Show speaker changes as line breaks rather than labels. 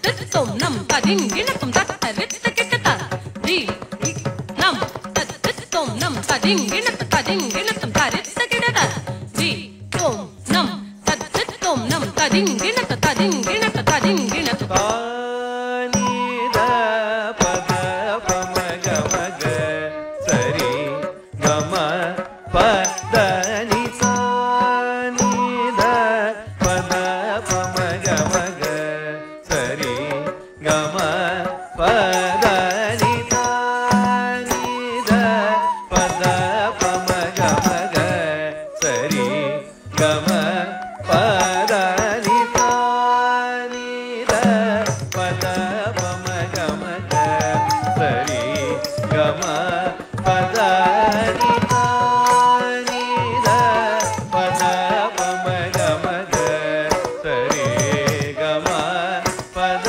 தத்தும் நம் ததிங்கிணத்தும் தத்தரித்த கிட்டத தி நம் தத்தும் நம் ததிங்கிணத்து ததிங்கிணத்தும் தரித்த கிட்டத தி தோம் நம் தத்தும் நம் ததிங்கிணத்து ததிங்கிணத்து ததிங்கிணத்து
பத